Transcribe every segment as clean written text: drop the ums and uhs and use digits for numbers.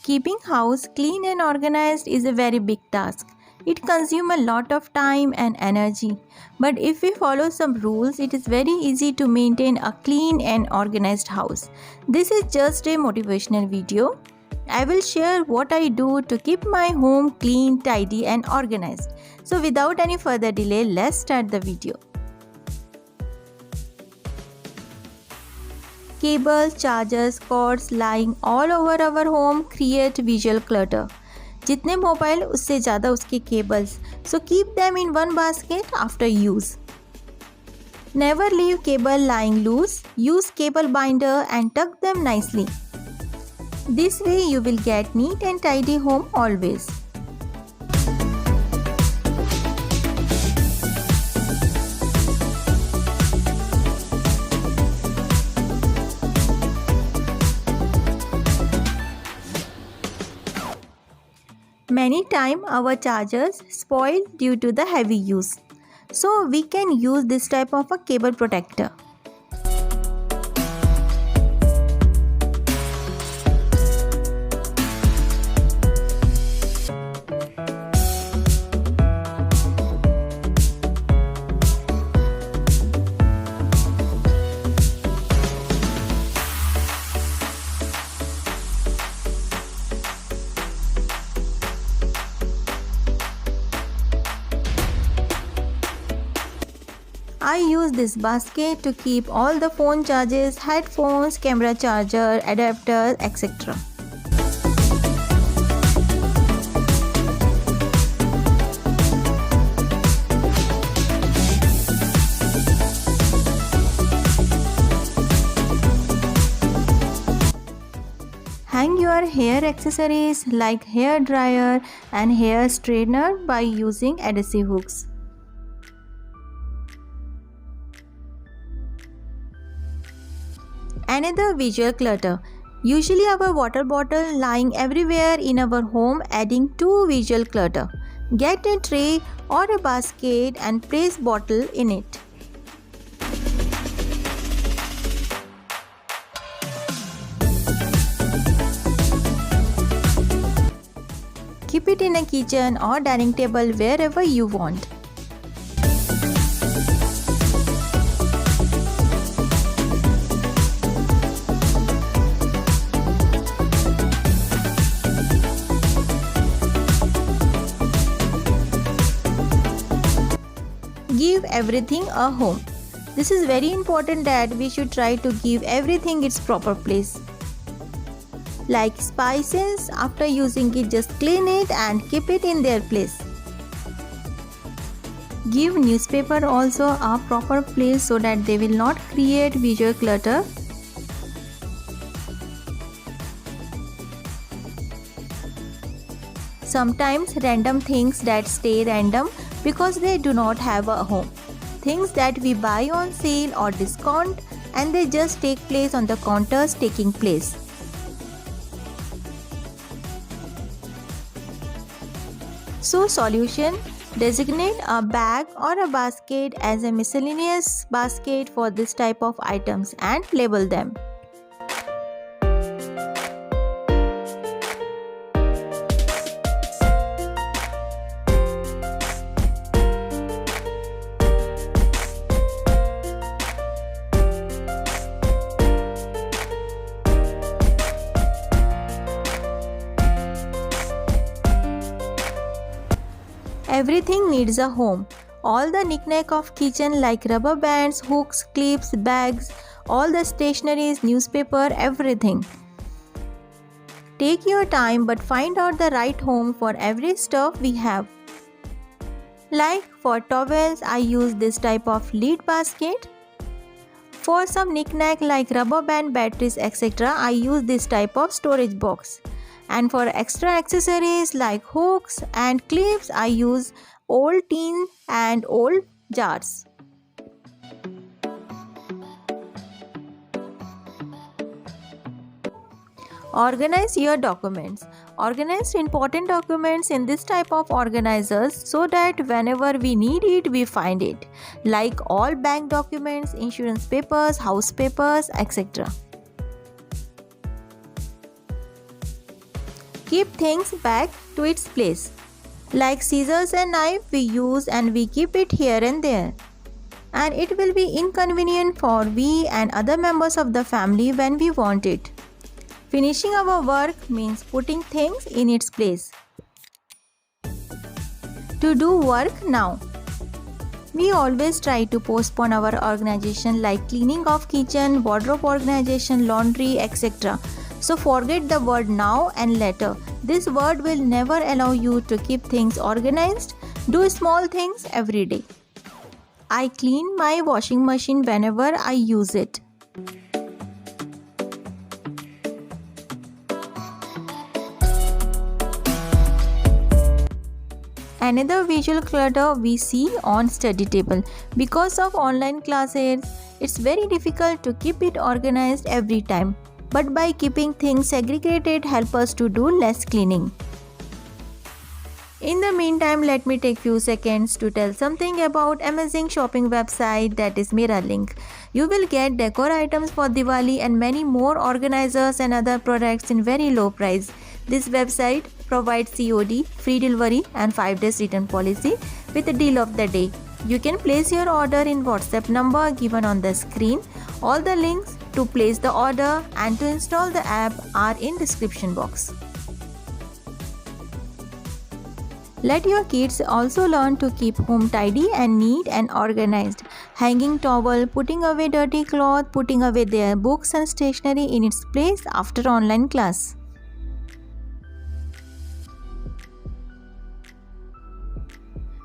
Keeping house clean and organized is a very big task. It consumes a lot of time and energy. But if we follow some rules, it is very easy to maintain a clean and organized house. This is just a motivational video. I will share what I do to keep my home clean, tidy and organized. So without any further delay, let's start the video. Cables, chargers, cords lying all over our home create visual clutter. जितने mobile उससे ज़्यादा उसके cables. So keep them in one basket after use. Never leave cable lying loose. Use cable binder and tuck them nicely. This way you will get neat and tidy home always. Many times our chargers spoil due to the heavy use. So we can use this type of a cable protector. I use this basket to keep all the phone chargers, headphones, camera charger, adapters, etc. Hang your hair accessories like hair dryer and hair straightener by using adhesive hooks. Another visual clutter. Usually our water bottle lying everywhere in our home adding to visual clutter. Get a tray or a basket and place bottle in it. Keep it in a kitchen or dining table wherever you want. Give everything a home. This is very important that we should try to give everything its proper place. Like spices, after using it just clean it and keep it in their place. Give newspaper also a proper place so that they will not create visual clutter. Sometimes random things that stay random because they do not have a home. Things that we buy on sale or discount and they just take place on the counters taking place. So solution, designate a bag or a basket as a miscellaneous basket for this type of items and label them. Everything needs a home. All the knick-knack of kitchen like rubber bands, hooks, clips, bags, all the stationeries, newspaper, everything. Take your time but find out the right home for every stuff we have. Like for towels, I use this type of lead basket. For some knick-knack like rubber band, batteries, etc., I use this type of storage box. And for extra accessories like hooks and clips, I use old tin and old jars. Organize your documents. Organize important documents in this type of organizers so that whenever we need it, we find it. Like all bank documents, insurance papers, house papers, etc. Keep things back to its place. Like scissors and knife we use and we keep it here and there. And it will be inconvenient for we and other members of the family when we want it. Finishing our work means putting things in its place. To do work now. We always try to postpone our organization like cleaning of kitchen, wardrobe organization, laundry, etc. So forget the word now and later. This word will never allow you to keep things organized. Do small things every day. I clean my washing machine whenever I use it. Another visual clutter we see on study table. Because of online classes, it's very difficult to keep it organized every time. But by keeping things segregated help us to do less cleaning. In the meantime, let me take few seconds to tell something about amazing shopping website that is Miralink. You will get decor items for Diwali and many more organizers and other products in very low price. This website provides COD, free delivery and 5 days return policy with the deal of the day. You can place your order in WhatsApp number given on the screen. All the links to place the order and to install the app are in description box. Let your kids also learn to keep home tidy and neat and organized. Hanging towel, putting away dirty cloth, putting away their books and stationery in its place after online class.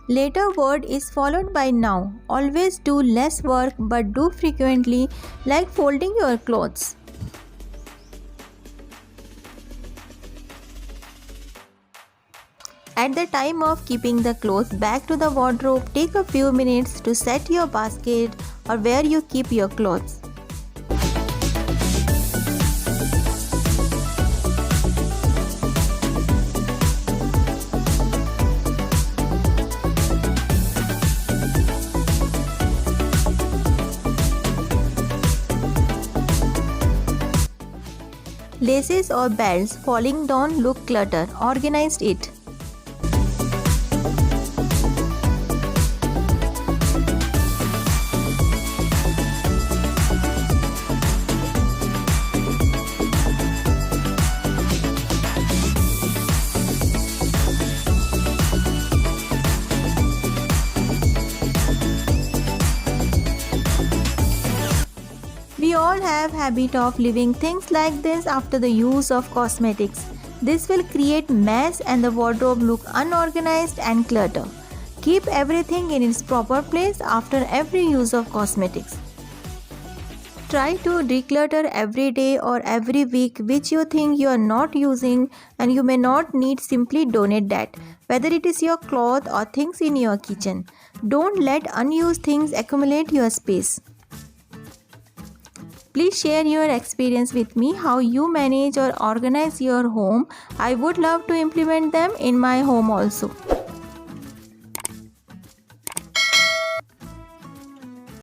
Later word is followed by now. Always do less work but do frequently, like folding your clothes. At the time of keeping the clothes back to the wardrobe, take a few minutes to set your basket or where you keep your clothes. Laces or belts falling down look clutter. Organize it. We all have habit of leaving things like this after the use of cosmetics. This will create mess and the wardrobe look unorganized and clutter. Keep everything in its proper place after every use of cosmetics. Try to declutter every day or every week which you think you are not using and you may not need. Simply donate that, whether it is your cloth or things in your kitchen. Don't let unused things accumulate your space. Please share your experience with me, how you manage or organize your home. I would love to implement them in my home also.